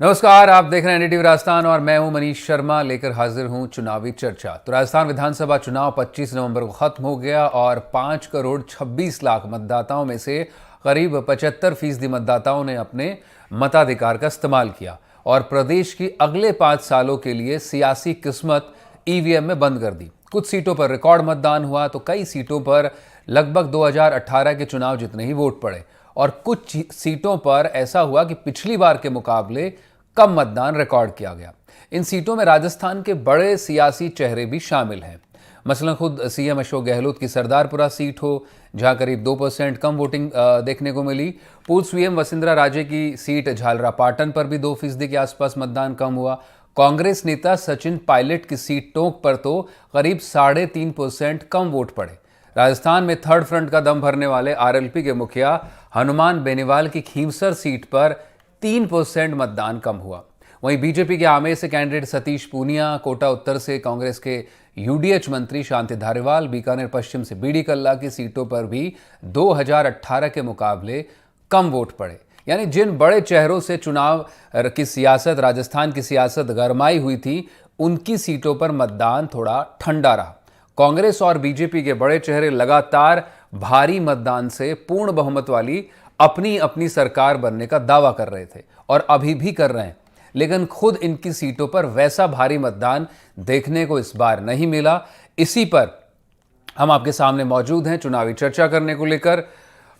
नमस्कार, आप देख रहे हैं एनडीटीवी राजस्थान और मैं हूं मनीष शर्मा लेकर हाजिर हूं चुनावी चर्चा। तो राजस्थान विधानसभा चुनाव 25 नवंबर को खत्म हो गया और 5 करोड़ 26 लाख मतदाताओं में से करीब 75% मतदाताओं ने अपने मताधिकार का इस्तेमाल किया और प्रदेश की अगले 5 सालों के लिए सियासी किस्मत ईवीएम में बंद कर दी। कुछ सीटों पर रिकॉर्ड मतदान हुआ तो कई सीटों पर लगभग 2018 के चुनाव जितने ही वोट पड़े और कुछ सीटों पर ऐसा हुआ कि पिछली बार के मुकाबले कम मतदान रिकॉर्ड किया गया। इन सीटों में राजस्थान के बड़े सियासी चेहरे भी शामिल हैं। मसलन खुद सीएम अशोक गहलोत की सरदारपुरा सीट हो, जहां करीब 2% कम वोटिंग देखने को मिली। पूर्व सीएम वसुंधरा राजे की सीट झालरापाटन पर भी 2% के आसपास मतदान कम हुआ। कांग्रेस नेता सचिन पायलट की सीट टोंक पर तो करीब 3.5% कम वोट पड़े। राजस्थान में थर्ड फ्रंट का दम भरने वाले आरएलपी के मुखिया हनुमान बेनीवाल की खींवसर सीट पर 3% मतदान कम हुआ। वहीं बीजेपी के आमेर से कैंडिडेट सतीश पूनिया, कोटा उत्तर से कांग्रेस के यूडीएच मंत्री शांति धारीवाल, बीकानेर पश्चिम से बीडी कल्ला की सीटों पर भी 2018 के मुकाबले कम वोट पड़े। यानी जिन बड़े चेहरों से चुनाव की सियासत, राजस्थान की सियासत गरमाई हुई थी, उनकी सीटों पर मतदान थोड़ा ठंडा रहा। कांग्रेस और बीजेपी के बड़े चेहरे लगातार भारी मतदान से पूर्ण बहुमत वाली अपनी अपनी सरकार बनने का दावा कर रहे थे और अभी भी कर रहे हैं, लेकिन खुद इनकी सीटों पर वैसा भारी मतदान देखने को इस बार नहीं मिला। इसी पर हम आपके सामने मौजूद हैं चुनावी चर्चा करने को लेकर।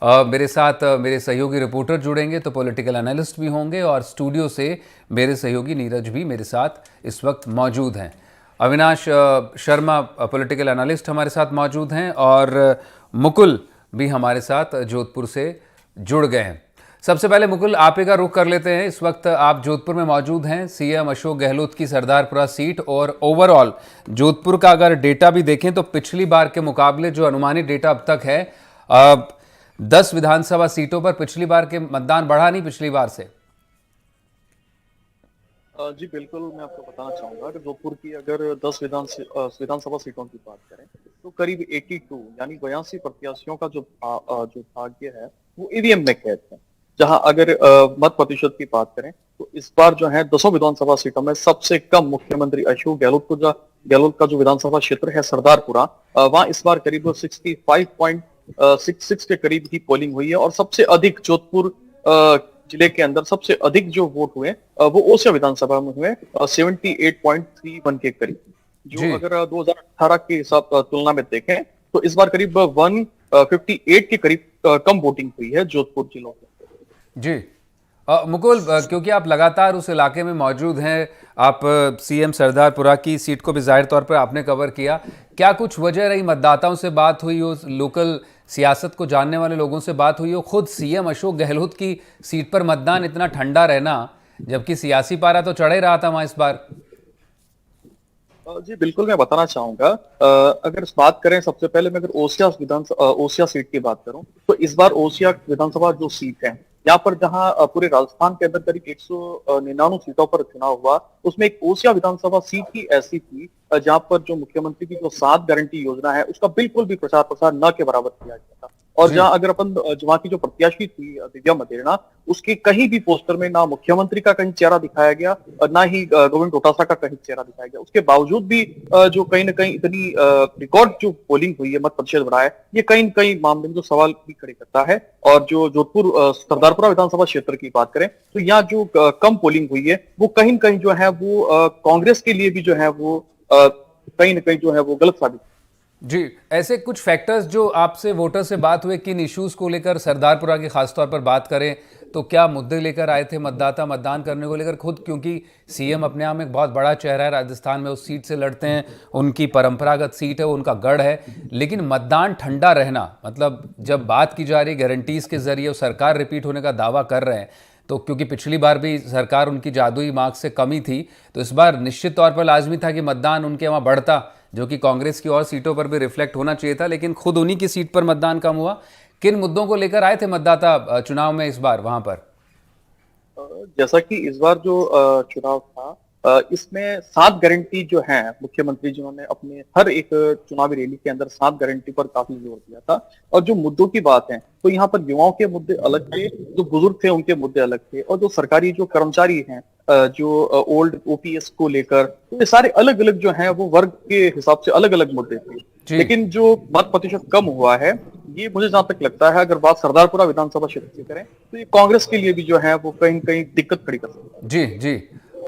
मेरे साथ मेरे सहयोगी रिपोर्टर जुड़ेंगे तो पॉलिटिकल एनालिस्ट भी होंगे और स्टूडियो से मेरे सहयोगी नीरज भी मेरे साथ इस वक्त मौजूद हैं। अविनाश शर्मा पॉलिटिकल एनालिस्ट हमारे साथ मौजूद हैं और मुकुल भी हमारे साथ जोधपुर से जुड़ गए हैं। सबसे पहले मुकुल, आप ही का रुख कर लेते हैं। इस वक्त आप जोधपुर में मौजूद हैं, सीएम अशोक गहलोत की सरदारपुरा सीट, और ओवरऑल जोधपुर का अगर डेटा भी देखें तो पिछली बार के मुकाबले जो अनुमानित डेटा अब तक है, 10 विधानसभा सीटों पर पिछली बार के मतदान बढ़ा नहीं पिछली बार से। जी बिल्कुल, मैं आपको बताना चाहूंगा कि जोधपुर की अगर 10 विधानसभा सीटों की बात करें तो करीब 82 यानी 82 प्रत्याशियों का जो भाग्य है वो ईवीएम में कैद है। जहां अगर मत प्रतिशत की बात करें तो इस बार जो है 10 विधानसभा सीटों में सबसे कम मुख्यमंत्री अशोक गहलोत का जो विधानसभा क्षेत्र है सरदारपुरा, वहां इस बार करीब 65.66 के करीब की पोलिंग हुई है और सबसे अधिक जोधपुर जिले के अंदर सबसे अधिक जो वोट हुए वो ओसिया विधानसभा में हुए 78.31 के करीब। जो अगर 2018 के हिसाब तुलना में देखें तो इस बार करीब 158 के करीब कम वोटिंग हुई है जोधपुर जिलों में। जी मुकुल, क्योंकि आप लगातार उस इलाके में मौजूद हैं, आप सीएम सरदारपुरा की सीट को भी जाहिर तौर पर आपने कवर किया। क्या कुछ वजह रही, मतदाताओं से बात हुई हो, लोकल सियासत को जानने वाले लोगों से बात हुई हो? खुद सीएम अशोक गहलोत की सीट पर मतदान इतना ठंडा रहना, जबकि सियासी पारा तो चढ़ ही रहा था वहां इस बार। जी बिल्कुल, मैं बताना चाहूंगा। अगर बात करें सबसे पहले मैं अगर ओसिया सीट की बात करूं तो इस बार ओसिया विधानसभा जो सीट है यहाँ पर, जहां पूरे राजस्थान के अंदर करीब 199 सीटों पर चुनाव हुआ, उसमें एक ओसिया विधानसभा सीट ही ऐसी थी जहां पर जो मुख्यमंत्री की जो 7 गारंटी योजना है उसका बिल्कुल भी प्रचार प्रसार न के बराबर किया गया था। और जहां अगर अपन वहां की जो प्रत्याशी थी दिव्या मदेरणा, उसके कहीं भी पोस्टर में ना मुख्यमंत्री का कहीं चेहरा दिखाया गया और ना ही गोविंद डोटासरा का कहीं चेहरा दिखाया गया। उसके बावजूद भी जो कहीं ना कहीं इतनी रिकॉर्ड जो पोलिंग हुई है, मत प्रतिशत बढ़ा है, ये कहीं न कहीं मामले में जो सवाल भी खड़े करता है। और जो जोधपुर सरदारपुरा विधानसभा क्षेत्र की बात करें तो यहाँ जो कम पोलिंग हुई है वो कहीं न कहीं जो है वो कांग्रेस के लिए भी जो है वो कहीं न कहीं जो है वो गलत साबित। जी, ऐसे कुछ फैक्टर्स जो आपसे वोटर से बात हुए, किन इश्यूज को लेकर सरदारपुरा की खासतौर पर बात करें तो क्या मुद्दे लेकर आए थे मतदाता मतदान करने को लेकर? खुद क्योंकि सीएम अपने आप में एक बहुत बड़ा चेहरा है, राजस्थान में उस सीट से लड़ते हैं, उनकी परंपरागत सीट है, उनका गढ़ है, लेकिन मतदान ठंडा रहना, मतलब जब बात की जा रही गारंटीज के जरिए सरकार रिपीट होने का दावा कर रहे हैं, तो क्योंकि पिछली बार भी सरकार उनकी जादुई मार्क्स से कमी थी, तो इस बार निश्चित तौर पर लाजमी था कि मतदान उनके वहाँ बढ़ता, जो कि कांग्रेस की और सीटों पर भी रिफ्लेक्ट होना चाहिए था, लेकिन खुद उन्हीं की सीट पर मतदान कम हुआ। किन मुद्दों को लेकर आए थे मतदाता चुनाव में इस बार वहां पर? जैसा कि इस बार जो चुनाव था, इसमें 7 गारंटी जो है मुख्यमंत्री जिन्होंने अपने हर एक चुनावी रैली के अंदर 7 गारंटी पर काफी जोर दिया था। और जो मुद्दों की बात है तो यहाँ पर युवाओं के मुद्दे अलग थे, जो बुजुर्ग थे उनके मुद्दे अलग थे, और जो सरकारी जो कर्मचारी हैं जो ओल्ड ओपीएस को लेकर, तो ये सारे अलग अलग जो हैं वो वर्ग के हिसाब से अलग अलग मुद्दे थे। लेकिन जो मत प्रतिशत कम हुआ है, ये मुझे जहां तक लगता है, अगर बात सरदारपुरा विधानसभा क्षेत्र की करें तो ये कांग्रेस के लिए भी जो है वो कहीं कहीं दिक्कत खड़ी कर सकता है। जी जी।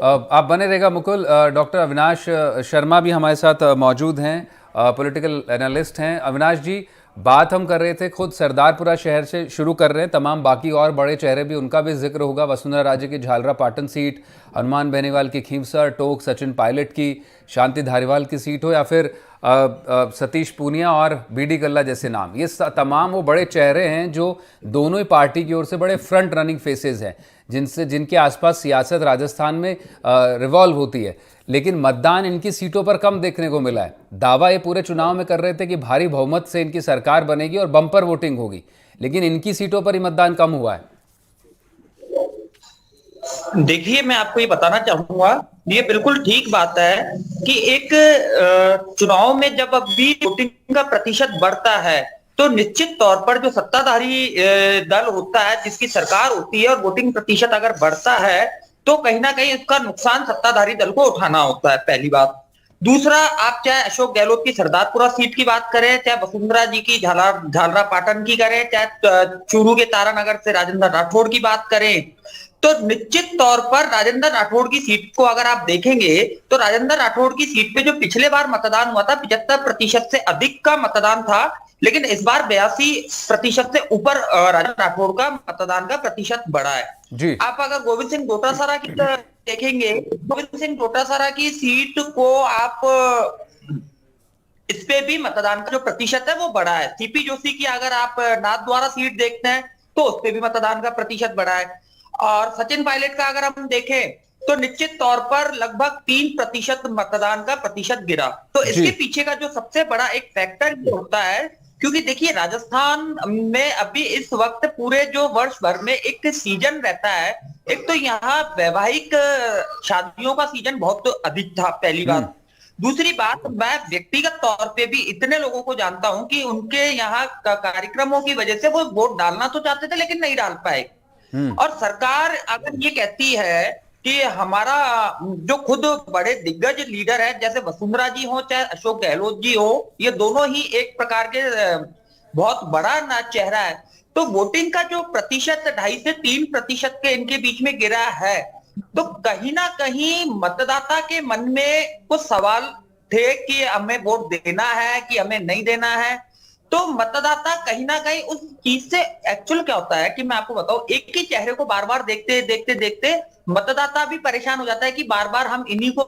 आप बने रहेगा मुकुल। डॉक्टर अविनाश शर्मा भी हमारे साथ मौजूद हैं, पॉलिटिकल एनालिस्ट हैं। अविनाश जी, बात हम कर रहे थे, खुद सरदारपुरा शहर से शुरू कर रहे हैं, तमाम बाकी और बड़े चेहरे भी, उनका भी जिक्र होगा। वसुंधरा राजे की झालरा पाटन सीट, हनुमान बेनीवाल की खींवसर, टोक सचिन पायलट की, शांति धारीवाल की सीट हो, या फिर सतीश पूनिया और बीडी कल्ला जैसे नाम, ये तमाम वो बड़े चेहरे हैं जो दोनों ही पार्टी की ओर से बड़े फ्रंट रनिंग फेसेस हैं, जिनके आसपास सियासत राजस्थान में रिवॉल्व होती है। लेकिन मतदान इनकी सीटों पर कम देखने को मिला है। दावा ये पूरे चुनाव में कर रहे थे कि भारी बहुमत से इनकी सरकार बनेगी और बम्पर वोटिंग होगी, लेकिन इनकी सीटों पर ही मतदान कम हुआ है। देखिए, मैं आपको ये बताना चाहूंगा, ये बिल्कुल ठीक बात है कि एक चुनाव में जब अभी वोटिंग का प्रतिशत बढ़ता है तो निश्चित तौर पर जो सत्ताधारी दल होता है, जिसकी सरकार होती है, और वोटिंग प्रतिशत अगर बढ़ता है तो कहीं ना कहीं उसका नुकसान सत्ताधारी दल को उठाना होता है, पहली बात। दूसरा, आप चाहे अशोक गहलोत की सरदारपुरा सीट की बात करें, चाहे वसुंधरा जी की झालरा पाटन की करें, चाहे चूरू के तारानगर से राजेंद्र राठौड़ की बात करें, तो निश्चित तौर पर राजेंद्र राठौड़ की सीट को अगर आप देखेंगे तो राजेंद्र राठौड़ की सीट पे जो पिछले बार मतदान हुआ था 75% से अधिक का मतदान था, लेकिन इस बार 82% से ऊपर राजेंद्र राठौड़ का मतदान का प्रतिशत बढ़ा है जी। आप अगर गोविंद सिंह डोटासरा की देखेंगे, गोविंद सिंह डोटासरा की सीट को आप इस पे भी मतदान का जो प्रतिशत है वो बढ़ा है। सीपी जोशी की अगर आप नाथद्वारा सीट देखते हैं तो उस पे भी मतदान का प्रतिशत बढ़ा है। और सचिन पायलट का अगर हम देखें तो निश्चित तौर पर लगभग 3% मतदान का प्रतिशत गिरा। तो इसके पीछे का जो सबसे बड़ा एक फैक्टर ये होता है, क्योंकि देखिए राजस्थान में अभी इस वक्त पूरे जो वर्ष भर में एक सीजन रहता है, एक तो यहाँ वैवाहिक शादियों का सीजन बहुत अधिक था, पहली बात। दूसरी बात, मैं व्यक्तिगत तौर पे भी इतने लोगों को जानता हूं कि उनके यहाँ कार्यक्रमों की वजह से वो वोट डालना तो चाहते थे लेकिन नहीं डाल पाए। और सरकार अगर ये कहती है कि हमारा जो खुद बड़े दिग्गज लीडर है, जैसे वसुंधरा जी हो चाहे अशोक गहलोत जी हो, ये दोनों ही एक प्रकार के बहुत बड़ा ना चेहरा है, तो वोटिंग का जो प्रतिशत 2.5 से 3% के इनके बीच में गिरा है, तो कहीं ना कहीं मतदाता के मन में कुछ सवाल थे कि हमें वोट देना है कि हमें नहीं देना है। तो मतदाता कहीं ना कहीं उस चीज से, एक्चुअल क्या होता है कि मैं आपको बताऊं, एक ही चेहरे को बार बार देखते देखते देखते मतदाता भी परेशान हो जाता है कि बार बार हम इन्हीं को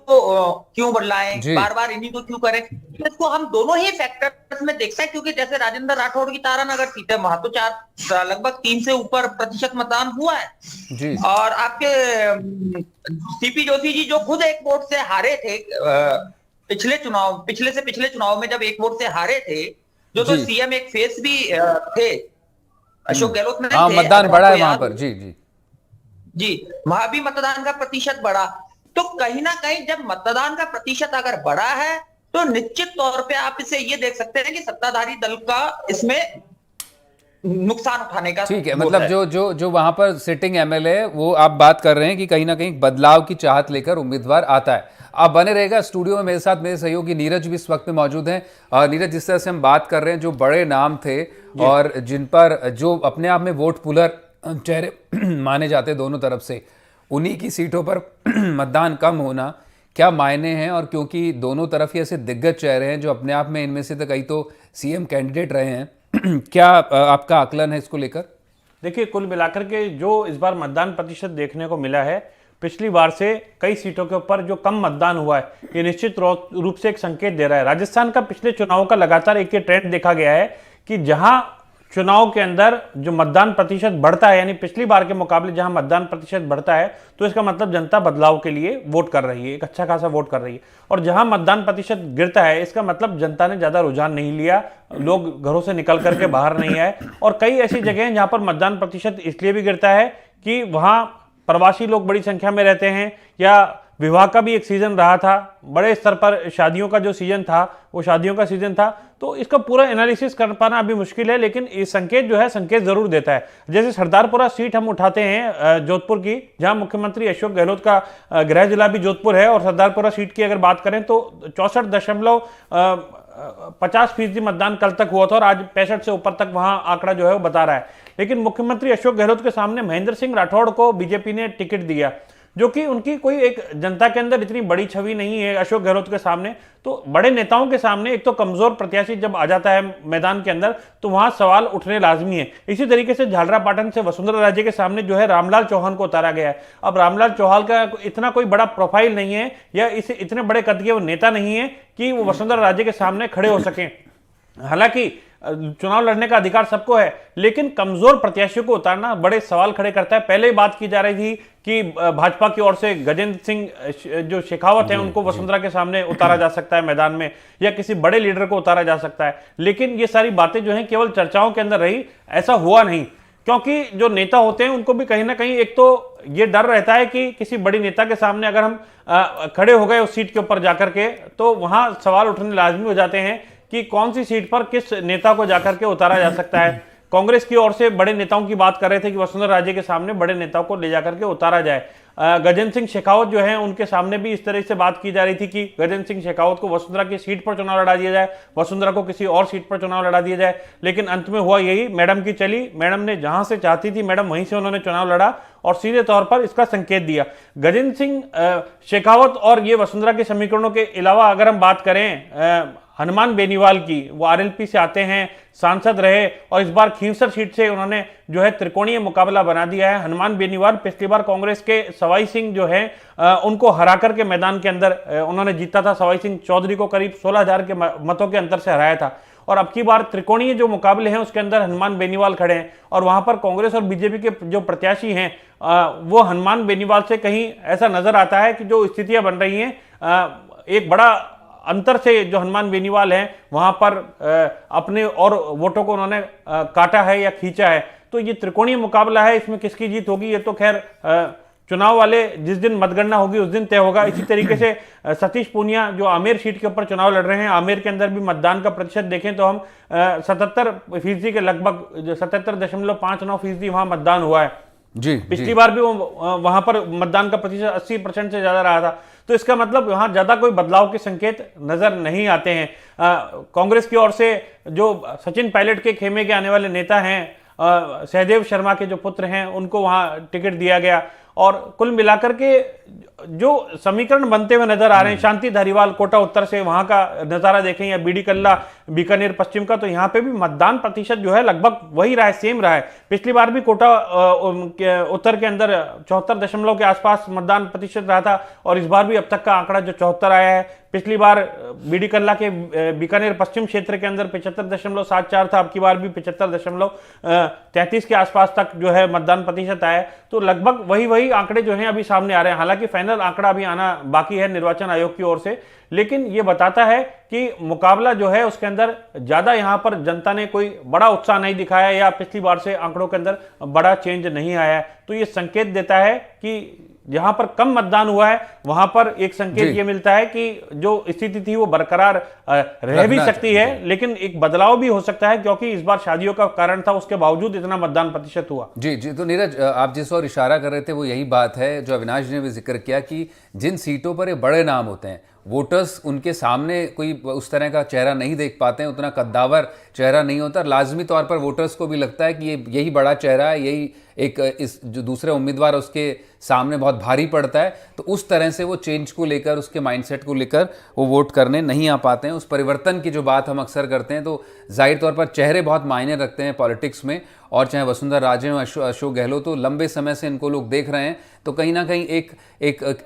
क्यों बदलाएं, बार बार इन्हीं को क्यों करें। तो इसको हम दोनों ही फैक्टर्स में देखते हैं, क्योंकि जैसे राजेंद्र राठौड़ की तारानगर सीट है, वहां तो लगभग 3 से ऊपर प्रतिशत मतदान हुआ है जी। और आपके सीपी जोशी जी जो खुद एक वोट से हारे थे पिछले चुनाव में, जब एक वोट से हारे थे, जो तो सीएम एक फेस भी थे, अशोक गहलोत में थे, मतदान बढ़ा है वहां पर। जी जी जी, वहां भी मतदान का प्रतिशत बढ़ा। तो कहीं ना कहीं जब मतदान का प्रतिशत अगर बढ़ा है तो निश्चित तौर पे आप इसे ये देख सकते हैं कि सत्ताधारी दल का इसमें नुकसान उठाने का, ठीक है। मतलब जो वहां पर सिटिंग एमएलए, वो आप बात कर रहे हैं कि कहीं ना कहीं बदलाव की चाहत लेकर उम्मीदवार आता है। आप बने रहेगा स्टूडियो में मेरे साथ, मेरे सहयोगी नीरज भी इस वक्त में मौजूद हैं। नीरज, जिस तरह से हम बात कर रहे हैं, जो बड़े नाम थे और जिन पर जो अपने आप में वोट पुलर चेहरे माने जाते दोनों तरफ से, उन्हीं की सीटों पर मतदान कम होना क्या मायने हैं? और क्योंकि दोनों तरफ ही ऐसे दिग्गज चेहरे हैं जो अपने आप में, इनमें से तो कई तो सीएम कैंडिडेट रहे हैं, क्या आपका आकलन है इसको लेकर? देखिए, कुल मिलाकर के जो इस बार मतदान प्रतिशत देखने को मिला है, पिछली बार से कई सीटों के ऊपर जो कम मतदान हुआ है, ये निश्चित रूप से एक संकेत दे रहा है। राजस्थान का पिछले चुनाव का लगातार एक ट्रेंड देखा गया है कि जहां चुनाव के अंदर जो मतदान प्रतिशत बढ़ता है, यानी पिछली बार के मुकाबले जहां मतदान प्रतिशत बढ़ता है, तो इसका मतलब जनता बदलाव के लिए वोट कर रही है, एक अच्छा खासा वोट कर रही है। और जहां मतदान प्रतिशत गिरता है, इसका मतलब जनता ने ज्यादा रुझान नहीं लिया, लोग घरों से निकल करके बाहर नहीं आए। और कई ऐसी जगह हैं जहां पर मतदान प्रतिशत इसलिए भी गिरता है कि वहां प्रवासी लोग बड़ी संख्या में रहते हैं, या विवाह का भी एक सीजन रहा था, बड़े स्तर पर शादियों का जो सीजन था वो शादियों का सीजन था। तो इसका पूरा एनालिसिस कर पाना अभी मुश्किल है, लेकिन ये संकेत जो है संकेत जरूर देता है। जैसे सरदारपुरा सीट हम उठाते हैं जोधपुर की, जहां मुख्यमंत्री अशोक गहलोत का गृह जिला भी जोधपुर है, और सरदारपुरा सीट की अगर बात करें तो 64.50% मतदान कल तक हुआ था और आज 65 से ऊपर तक वहां आंकड़ा जो है वो बता रहा है। लेकिन मुख्यमंत्री अशोक गहलोत के सामने महेंद्र सिंह राठौड़ को बीजेपी ने टिकट दिया, जो कि उनकी कोई एक जनता के अंदर इतनी बड़ी छवि नहीं है अशोक गहलोत के सामने। तो बड़े नेताओं के सामने एक तो कमजोर प्रत्याशी जब आ जाता है मैदान के अंदर तो वहां सवाल उठने लाजमी है। इसी तरीके से झालरापाटन से वसुंधरा राजे के सामने जो है रामलाल चौहान को उतारा गया है। अब रामलाल चौहान का इतना कोई बड़ा प्रोफाइल नहीं है या इसे इतने बड़े कद के वो नेता नहीं है कि वो वसुंधरा राजे के सामने खड़े हो सकें। हालांकि चुनाव लड़ने का अधिकार सबको है, लेकिन कमजोर प्रत्याशियों को उतारना बड़े सवाल खड़े करता है। पहले ही बात की जा रही थी कि भाजपा की ओर से गजेंद्र सिंह जो शेखावत है उनको वसुंधरा के सामने उतारा जा सकता है मैदान में, या किसी बड़े लीडर को उतारा जा सकता है। लेकिन ये सारी बातें जो हैं केवल चर्चाओं के अंदर रही, ऐसा हुआ नहीं। क्योंकि जो नेता होते हैं उनको भी कहीं ना कहीं एक तो ये डर रहता है कि किसी बड़ी नेता के सामने अगर हम खड़े हो गए उस सीट के ऊपर जाकर के, तो वहां सवाल उठने लाजमी हो जाते हैं कि कौन सी सीट पर किस नेता को जाकर के उतारा जा सकता है। कांग्रेस की ओर से बड़े नेताओं की बात कर रहे थे कि वसुंधरा राजे के सामने बड़े नेताओं को ले जाकर के उतारा जाए। गजेंद्र सिंह शेखावत जो है उनके सामने भी इस तरह से बात की जा रही थी कि गजेंद्र सिंह शेखावत को वसुंधरा की सीट पर चुनाव लड़ा दिया जाए, वसुंधरा को किसी और सीट पर चुनाव लड़ा दिया जाए। लेकिन अंत में हुआ यही, मैडम की चली, मैडम ने जहां से चाहती थी मैडम वहीं से उन्होंने चुनाव लड़ा और सीधे तौर पर इसका संकेत दिया। गजेंद्र सिंह शेखावत और ये वसुंधरा के समीकरणों के अलावा अगर हम बात करें हनुमान बेनीवाल की, वो आरएलपी से आते हैं, सांसद रहे और इस बार खींवसर सीट से उन्होंने जो है त्रिकोणीय मुकाबला बना दिया है। हनुमान बेनीवाल पिछली बार कांग्रेस के सवाई सिंह जो है उनको हरा करके मैदान के अंदर उन्होंने जीता था। सवाई सिंह चौधरी को करीब 16,000 के मतों के अंतर से हराया था, और अब की बार त्रिकोणीय जो मुकाबले हैं उसके अंदर हनुमान बेनीवाल खड़े हैं, और वहां पर कांग्रेस और बीजेपी के जो प्रत्याशी हैं वो हनुमान बेनीवाल से कहीं ऐसा नजर आता है कि जो स्थितियां बन रही हैं एक बड़ा अंतर से जो हनुमान बेनीवाल हैं वहां पर अपने और वोटों को उन्होंने काटा है या खींचा है। तो ये त्रिकोणीय मुकाबला है, इसमें किसकी जीत होगी ये तो खैर चुनाव वाले जिस दिन मतगणना होगी उस दिन तय होगा। इसी तरीके से सतीश पूनिया जो आमेर सीट के ऊपर चुनाव लड़ रहे हैं, आमेर के अंदर भी मतदान का प्रतिशत देखें तो हम 77% के लगभग 77.59% वहां मतदान हुआ है जी। पिछली बार भी वहां पर मतदान का प्रतिशत 80% से ज्यादा रहा था। तो इसका मतलब वहां ज्यादा कोई बदलाव के संकेत नजर नहीं आते हैं। कांग्रेस की ओर से जो सचिन पायलट के खेमे के आने वाले नेता हैं सहदेव शर्मा के जो पुत्र हैं उनको वहां टिकट दिया गया, और कुल मिलाकर के जो समीकरण बनते हुए नजर आ रहे हैं, शांति धारीवाल कोटा उत्तर से वहां का नजारा देखें या बीडी कल्ला बीकानेर पश्चिम का, तो यहाँ पे भी मतदान प्रतिशत जो है लगभग वही रहा है, सेम रहा है। पिछली बार भी कोटा उत्तर के अंदर 74 के आसपास मतदान प्रतिशत रहा था, और इस बार भी अब तक का आंकड़ा जो 74 आया है। पिछली बार बीडी कल्ला के बीकानेर पश्चिम क्षेत्र के अंदर 75.74 था, अब की बार भी 75.33 के आसपास तक जो है मतदान प्रतिशत आया है। तो लगभग वही आंकड़े जो हैं अभी सामने आ रहे हैं। हालांकि फाइनल आंकड़ा अभी आना बाकी है निर्वाचन आयोग की ओर से, लेकिन ये बताता है कि मुकाबला जो है उसके अंदर ज्यादा यहां पर जनता ने कोई बड़ा उत्साह नहीं दिखाया या पिछली बार से आंकड़ों के अंदर बड़ा चेंज नहीं आया है। तो ये संकेत देता है कि जहां पर कम मतदान हुआ है वहां पर एक संकेत ये मिलता है कि जो स्थिति थी वो बरकरार रह भी सकती है, लेकिन एक बदलाव भी हो सकता है, क्योंकि इस बार शादियों का कारण था, उसके बावजूद इतना मतदान प्रतिशत हुआ। जी जी। तो नीरज, आप जिस और इशारा कर रहे थे वो यही बात है जो अविनाश ने भी जिक्र किया कि जिन सीटों पर ये बड़े नाम होते हैं वोटर्स उनके सामने कोई उस तरह का चेहरा नहीं देख पाते हैं, उतना कद्दावर चेहरा नहीं होता। लाजमी तौर पर वोटर्स को भी लगता है कि यही बड़ा चेहरा है, यही एक इस जो दूसरे उम्मीदवार उसके सामने बहुत भारी पड़ता है। तो उस तरह से वो चेंज को लेकर, उसके माइंडसेट को लेकर वो वोट करने नहीं आ पाते हैं। उस परिवर्तन की जो बात हम अक्सर करते हैं, तो जाहिर तौर पर चेहरे बहुत मायने रखते हैं पॉलिटिक्स में, और चाहे वसुंधरा राजे हो, अशोक गहलोत, तो लंबे समय से इनको लोग देख रहे हैं। तो कहीं ना कहीं एक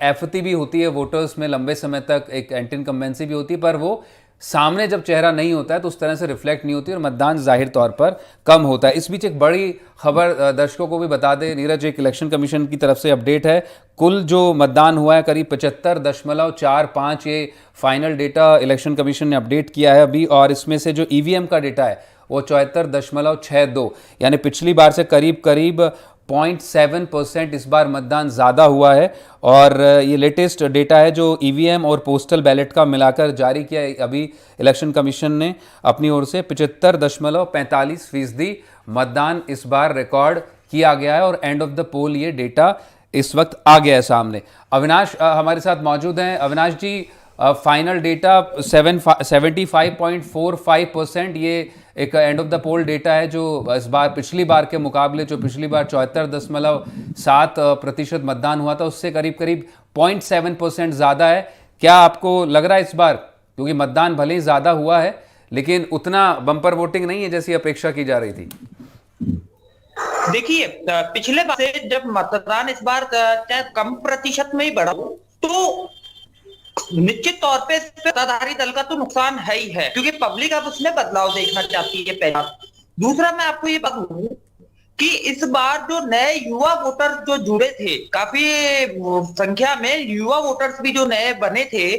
एफती भी होती है वोटर्स में लंबे समय तक, एक एंटी इनकम्बेंसी भी होती है, पर वो सामने जब चेहरा नहीं होता है तो उस तरह से रिफ्लेक्ट नहीं होती और मतदान जाहिर तौर पर कम होता है। इस बीच एक बड़ी खबर दर्शकों को भी बता दें नीरज, एक इलेक्शन कमीशन की तरफ से अपडेट है। कुल जो मतदान हुआ है करीब 75.45, ये फाइनल डेटा इलेक्शन कमीशन ने अपडेट किया है अभी, और इसमें से जो ईवीएम का डेटा है वो 74.62, यानी पिछली बार से करीब 0.7% इस बार मतदान ज़्यादा हुआ है। और ये लेटेस्ट डेटा है जो ईवीएम और पोस्टल बैलेट का मिलाकर जारी किया है अभी इलेक्शन कमीशन ने अपनी ओर से। 75.45% मतदान इस बार रिकॉर्ड किया गया है और एंड ऑफ द पोल ये डेटा इस वक्त आ गया है सामने। अविनाश हमारे साथ मौजूद हैं। अविनाश जी, फाइनल डेटा 75.45%, ये एक end of the poll data है जो इस बार पिछली बार के मुकाबले, जो पिछली बार 74.7% मतदान हुआ था, उससे करीब करीब 0.7% ज़्यादा है। क्या आपको लग रहा है इस बार, क्योंकि मतदान भले ही ज़्यादा हुआ है लेकिन उतना बम्पर वोटिंग नहीं है जैसी अपेक्षा की जा रही थी? देखिए, पिछले बार से जब मतदान इस बार चाहे कम प्रतिशत में ही बढ़ा तो निश्चित तौर पे सत्ताधारी दल का तो नुकसान है ही है, क्योंकि पब्लिक अब उसमें बदलाव देखना चाहती है, पहला। दूसरा, मैं आपको ये बताऊं कि इस बार जो नए युवा वोटर जो जुड़े थे, काफी संख्या में युवा वोटर्स भी जो नए बने थे,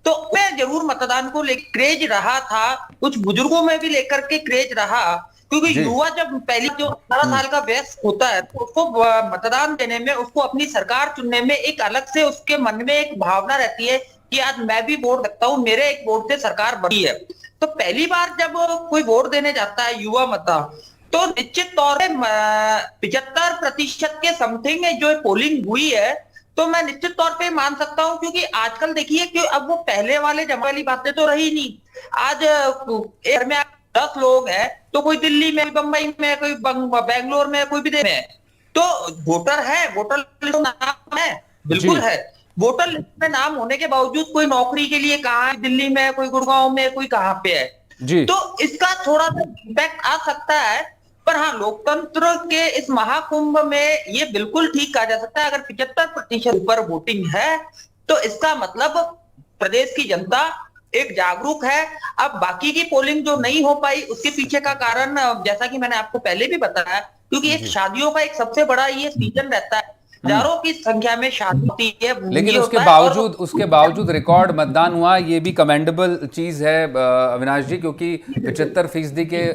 तो मैं जरूर मतदान को लेकर क्रेज रहा था, कुछ बुजुर्गों में भी लेकर के क्रेज रहा, क्योंकि युवा जब पहले जो 18 साल का वयस्क होता है तो उसको मतदान देने में, उसको अपनी सरकार चुनने में एक अलग से उसके मन में एक भावना रहती है कि आज मैं भी वोट सकता हूँ, मेरे एक वोट से सरकार बनी है। तो पहली बार जब कोई वोट देने जाता है युवा मतदाता, तो निश्चित तौर पे 75% के समथिंग जो पोलिंग हुई है, तो मैं निश्चित तौर पे मान सकता हूं, क्योंकि आजकल देखिए कि अब वो पहले वाले जमा वाली बातें तो रही नहीं। आज घर में 10 लोग हैं तो कोई दिल्ली में, बंबई में, कोई बेंगलोर में, कोई विदेश में, तो वोटर है, वोटर लिस्ट नाम है, बिल्कुल है। वोटर लिस्ट में नाम होने के बावजूद कोई नौकरी के लिए कहाँ है, दिल्ली में, कोई गुड़गांव में, कोई कहाँ पे है जी। तो इसका थोड़ा सा इम्पैक्ट आ सकता है। पर हाँ, लोकतंत्र के इस महाकुंभ में ये बिल्कुल ठीक कहा जा सकता है, अगर 75% ऊपर वोटिंग है तो इसका मतलब प्रदेश की जनता एक जागरूक है। अब बाकी की पोलिंग जो नहीं हो पाई उसके पीछे का कारण, जैसा कि मैंने आपको पहले भी बताया, क्योंकि एक शादियों का एक सबसे बड़ा ये सीजन रहता है, हजारों की संख्या में शादी होती है, लेकिन उसके बावजूद रिकॉर्ड मतदान हुआ, ये भी कमेंडेबल चीज है अविनाश जी, क्योंकि 75% के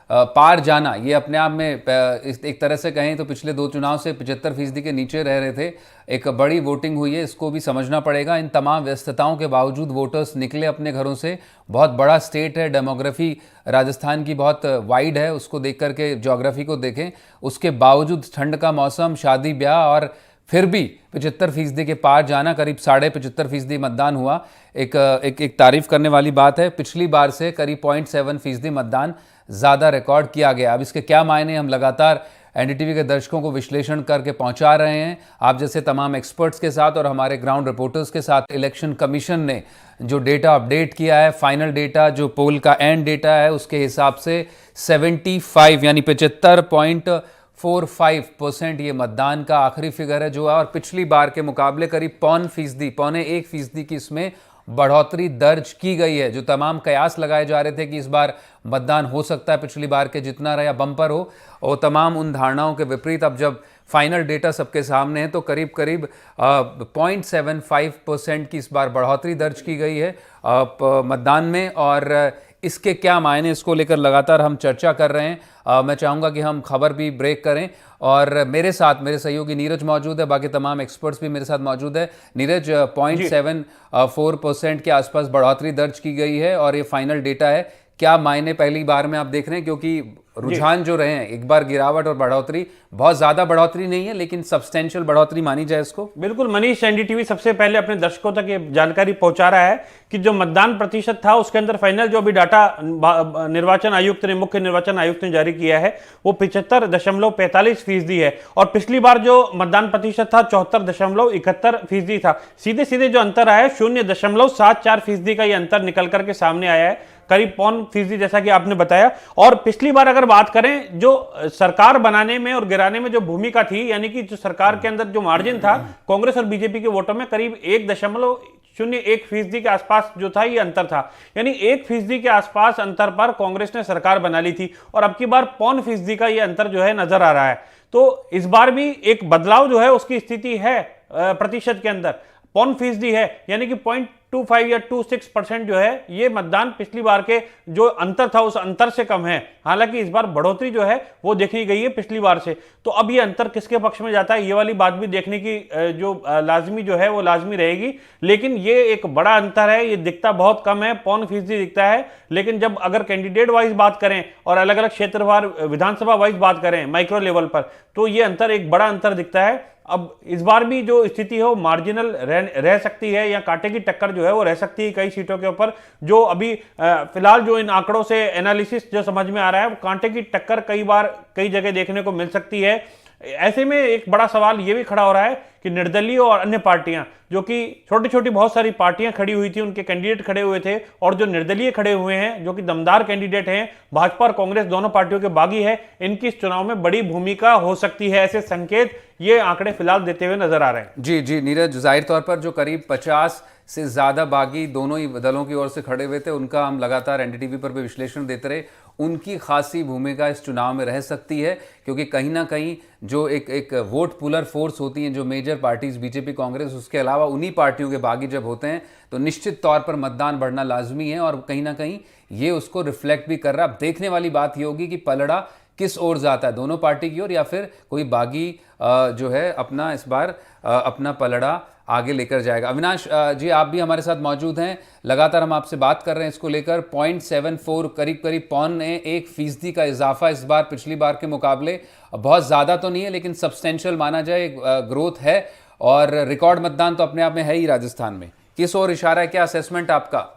पार जाना ये अपने आप में एक तरह से कहें तो पिछले 2 चुनाव से 75% के नीचे रह रहे थे, एक बड़ी वोटिंग हुई है, इसको भी समझना पड़ेगा। इन तमाम व्यस्तताओं के बावजूद वोटर्स निकले अपने घरों से। बहुत बड़ा स्टेट है, डेमोग्राफी राजस्थान की बहुत वाइड है, उसको देख करके ज्योग्राफी को देखें, उसके बावजूद ठंड का मौसम, शादी ब्याह, और फिर भी 75% के पार जाना, करीब 75.5% मतदान हुआ, एक तारीफ करने वाली बात है। पिछली बार से करीब 0.7% मतदान ज़्यादा रिकॉर्ड किया गया। अब इसके क्या मायने, हम लगातार एनडीटीवी के दर्शकों को विश्लेषण करके पहुंचा रहे हैं, आप जैसे तमाम एक्सपर्ट्स के साथ और हमारे ग्राउंड रिपोर्टर्स के साथ। इलेक्शन कमीशन ने जो डेटा अपडेट किया है, फाइनल डेटा जो पोल का एंड डेटा है, उसके हिसाब से 75 यानी 75.45% ये मतदान का आखिरी फिगर है जो है, और पिछली बार के मुकाबले करीब 0.25% की इसमें बढ़ोतरी दर्ज की गई है। जो तमाम कयास लगाए जा रहे थे कि इस बार मतदान हो सकता है पिछली बार के जितना रहा या बम्पर हो, और तमाम उन धारणाओं के विपरीत अब जब फाइनल डेटा सबके सामने है तो करीब 0.75% की इस बार बढ़ोतरी दर्ज की गई है मतदान में। और इसके क्या मायने, इसको लेकर लगातार हम चर्चा कर रहे हैं। मैं चाहूँगा कि हम खबर भी ब्रेक करें, और मेरे साथ मेरे सहयोगी नीरज मौजूद है, बाकी तमाम एक्सपर्ट्स भी मेरे साथ मौजूद है। नीरज, 0.74% के आसपास बढ़ोतरी दर्ज की गई है और ये फाइनल डेटा है, क्या मायने पहली बार में आप देख रहे हैं, क्योंकि रुझान जो रहे हैं, एक बार गिरावट और बढ़ोतरी, बहुत ज्यादा बढ़ोतरी नहीं है लेकिन सब्सटेंशियल बढ़ोतरी मानी जाए इसको? बिल्कुल मनीष, एनडीटीवी सबसे पहले अपने दर्शकों तक ये जानकारी पहुंचा रहा है कि जो मतदान प्रतिशत था उसके अंदर फाइनल जो अभी डाटा निर्वाचन आयुक्त ने, मुख्य निर्वाचन आयुक्त ने जारी किया है, वो 75.45% है, और पिछली बार जो मतदान प्रतिशत था 74.71% था। सीधे सीधे जो अंतर आया है 0.74% का ये अंतर निकल करके सामने आया है, करीब 0.5% जैसा कि आपने बताया। और पिछली बार अगर बात करें, जो सरकार बनाने में और गिराने में जो भूमिका थी, यानी कि जो सरकार के अंदर जो मार्जिन था कांग्रेस और बीजेपी के वोटों में, करीब 1.01% के आसपास जो था ये अंतर था, यानी 1% के आसपास अंतर पर कांग्रेस ने सरकार बना ली थी, और अब की बार 0.5% का ये अंतर जो है नजर आ रहा है। तो इस बार भी एक बदलाव जो है उसकी स्थिति है प्रतिशत के अंदर। पौन फीसदी है, यानी कि 0.25 या 26% जो है ये मतदान पिछली बार के जो अंतर था उस अंतर से कम है। हालांकि इस बार बढ़ोतरी जो है वो देखी गई है पिछली बार से। तो अब ये अंतर किसके पक्ष में जाता है ये वाली बात भी देखने की जो लाजमी जो है वो लाजमी रहेगी। लेकिन ये एक बड़ा अंतर है, ये दिखता बहुत कम है, 0.25 दिखता है। लेकिन जब अगर कैंडिडेट वाइज बात करें और अलग अलग क्षेत्रवार विधानसभा वाइज बात करें माइक्रो लेवल पर, तो ये अंतर एक बड़ा अंतर दिखता है। अब इस बार भी जो स्थिति है वो मार्जिनल रह सकती है या कांटे की टक्कर जो है वो रह सकती है कई सीटों के ऊपर। जो अभी फिलहाल जो इन आंकड़ों से एनालिसिस जो समझ में आ रहा है वो कांटे की टक्कर कई बार कई जगह देखने को मिल सकती है। ऐसे में एक बड़ा सवाल ये भी खड़ा हो रहा है कि निर्दलीय और अन्य पार्टियां, जो कि छोटी छोटी बहुत सारी पार्टियां खड़ी हुई थी, उनके कैंडिडेट खड़े हुए थे, और जो निर्दलीय खड़े हुए हैं जो कि दमदार कैंडिडेट हैं, भाजपा और कांग्रेस दोनों पार्टियों के बागी है, इनकी इस चुनाव में बड़ी भूमिका हो सकती है। ऐसे संकेत ये आंकड़े फिलहाल देते हुए नजर आ रहे हैं। जी जी नीरज, जाहिर तौर पर जो करीब 50 से ज़्यादा बागी दोनों ही दलों की ओर से खड़े हुए थे, उनका हम लगातार एनडीटीवी पर भी विश्लेषण देते रहे, उनकी खासी भूमिका इस चुनाव में रह सकती है। क्योंकि कहीं ना कहीं जो एक वोट पुलर फोर्स होती हैं जो मेजर पार्टीज बीजेपी कांग्रेस, उसके अलावा उन्हीं पार्टियों के बागी जब होते हैं तो निश्चित तौर पर मतदान बढ़ना लाजमी है, और कहीं ना कहीं ये उसको रिफ्लेक्ट भी कर रहा है। अब देखने वाली बात ये होगी कि पलड़ा किस ओर जाता है, दोनों पार्टी की ओर, या फिर कोई बागी जो है अपना इस बार अपना पलड़ा आगे लेकर जाएगा। अविनाश जी, आप भी हमारे साथ मौजूद हैं, लगातार हम आपसे बात कर रहे हैं इसको लेकर। 0.74 करीब 0.1% का इजाफा इस बार पिछली बार के मुकाबले, बहुत ज़्यादा तो नहीं है लेकिन सब्सटेंशियल माना जाए, ग्रोथ है, और रिकॉर्ड मतदान तो अपने आप में है ही राजस्थान में। किस ओर इशारा है, क्या असेसमेंट आपका?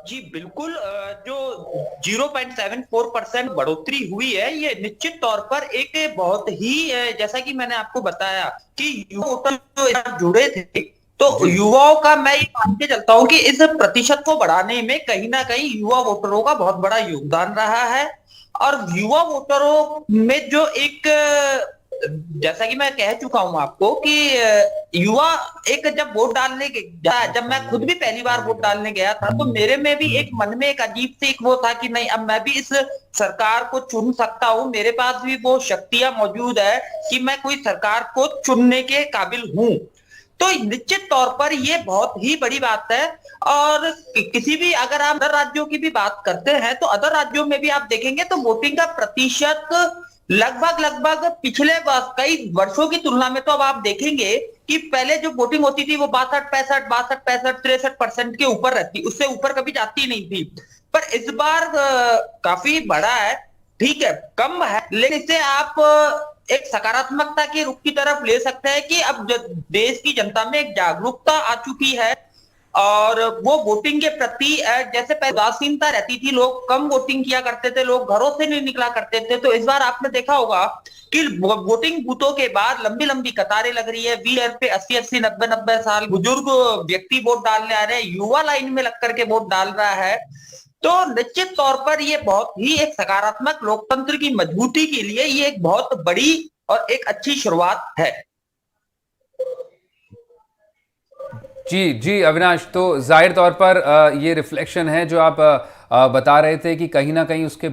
जी बिल्कुल, जो 0.74% बढ़ोतरी हुई है ये निश्चित तौर पर एक बहुत ही जैसा कि मैंने आपको बताया कि युवा वोटर जो यहाँ जुड़े थे, तो युवाओं का मैं ये मान के चलता हूँ कि इस प्रतिशत को बढ़ाने में कहीं ना कहीं युवा वोटरों का बहुत बड़ा योगदान रहा है। और युवा वोटरों में जो एक जैसा कि मैं कह चुका हूं आपको कि युवा एक जब वोट डालने गया, जब मैं खुद भी पहली बार वोट डालने गया था, तो मेरे में भी एक मन में एक अजीब से एक वो था कि नहीं, अब मैं भी इस सरकार को चुन सकता हूं, मेरे पास भी वो शक्तियां मौजूद है कि मैं कोई सरकार को चुनने के काबिल हूं। तो निश्चित तौर पर ये बहुत ही बड़ी बात है। और किसी भी अगर आप अदर राज्यों की भी बात करते हैं तो अदर राज्यों में भी आप देखेंगे तो वोटिंग का प्रतिशत लगभग पिछले कई वर्षों की तुलना में तो अब आप देखेंगे कि पहले जो वोटिंग होती थी वो 63% के ऊपर रहती, उससे ऊपर कभी जाती नहीं थी। पर इस बार काफी बड़ा है, ठीक है, कम है, लेकिन इसे आप एक सकारात्मकता के रुख की तरफ ले सकते हैं कि अब देश की जनता में एक जागरूकता आ चुकी है और वो वोटिंग के प्रति जैसे पहले उदासीनता रहती थी, लोग कम वोटिंग किया करते थे, लोग घरों से नहीं निकला करते थे, तो इस बार आपने देखा होगा कि वोटिंग बूथों के बाद लंबी लंबी कतारें लग रही है। व्हीलर पे 80-80, 90-90 साल बुजुर्ग व्यक्ति वोट डालने आ रहे हैं, युवा लाइन में लग करके वोट डाल रहा है। तो निश्चित तौर पर ये बहुत ही एक सकारात्मक, लोकतंत्र की मजबूती के लिए ये एक बहुत बड़ी और एक अच्छी शुरुआत है। जी जी अविनाश, तो जाहिर तौर पर ये रिफ्लेक्शन है जो आप बता रहे थे कि कहीं ना कहीं उसके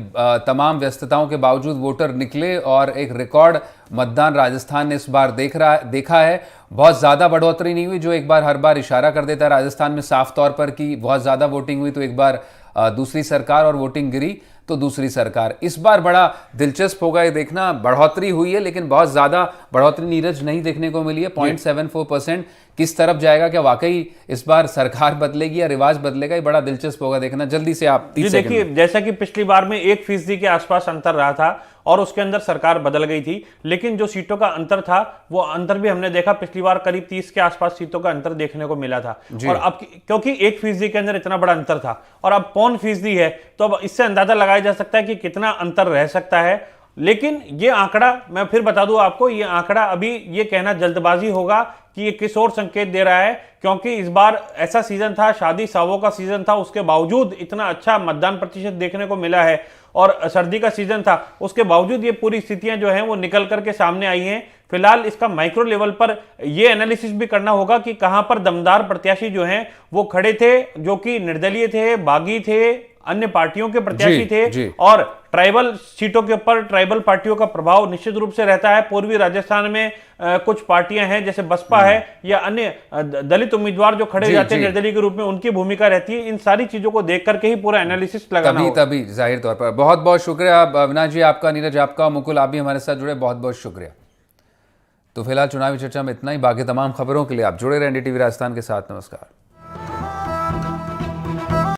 तमाम व्यस्तताओं के बावजूद वोटर निकले और एक रिकॉर्ड मतदान राजस्थान ने इस बार देखा है। बहुत ज़्यादा बढ़ोतरी नहीं हुई, जो एक बार हर बार इशारा कर देता है राजस्थान में साफ तौर पर कि बहुत ज़्यादा वोटिंग हुई तो एक बार दूसरी सरकार, और वोटिंग गिरी तो दूसरी सरकार। इस बार बड़ा दिलचस्प होगा ये देखना, बढ़ोतरी हुई है लेकिन बहुत ज़्यादा बढ़ोतरी नीरज नहीं देखने को मिली है। 0.74% किस तरफ जाएगा, क्या वाकई इस बार सरकार बदलेगी या रिवाज बदलेगा, ये बड़ा दिलचस्प होगा देखना। जल्दी से आप 30 सेकंड। देखिए, जैसा कि पिछली बार में 1% के आसपास अंतर रहा था और उसके अंदर सरकार बदल गई थी, लेकिन जो सीटों का अंतर था वो अंतर भी हमने देखा पिछली बार करीब 30 के आसपास सीटों का अंतर देखने को मिला था। और अब क्योंकि 1% के अंदर इतना बड़ा अंतर था और अब 0.25 है, तो अब इससे अंदाजा लगाया जा सकता है कि कितना अंतर रह सकता है। लेकिन ये आंकड़ा मैं फिर बता दूं आपको, ये आंकड़ा अभी ये कहना जल्दबाजी होगा कि ये किस ओर संकेत दे रहा है, क्योंकि इस बार ऐसा सीजन था, शादी सावों का सीजन था, उसके बावजूद इतना अच्छा मतदान प्रतिशत देखने को मिला है, और सर्दी का सीजन था, उसके बावजूद ये पूरी स्थितियां जो हैं वो निकल करके सामने आई हैं। फिलहाल इसका माइक्रो लेवल पर ये एनालिसिस भी करना होगा कि कहां पर दमदार प्रत्याशी जो हैं वो खड़े थे, जो कि निर्दलीय थे, बागी थे, अन्य पार्टियों के प्रत्याशी थे जी। और ट्राइबल सीटों के ऊपर ट्राइबल पार्टियों का प्रभाव निश्चित रूप से रहता है। पूर्वी राजस्थान में कुछ पार्टियां हैं जैसे बसपा है या अन्य दलित उम्मीदवार जो खड़े हो जाते हैं निर्दलीय के रूप में, उनकी भूमिका रहती है। इन सारी चीजों को देख करके ही पूरा एनालिसिस लगाना होगा। तभी जाहिर तौर पर बहुत बहुत शुक्रिया अविनाश जी आपका, नीरज आपका, मुकुल आप भी हमारे साथ जुड़े, बहुत बहुत शुक्रिया। तो फिलहाल चुनावी चर्चा में इतना ही। बाकी तमाम खबरों के लिए आप जुड़े रहें NDTV राजस्थान के साथ। नमस्कार।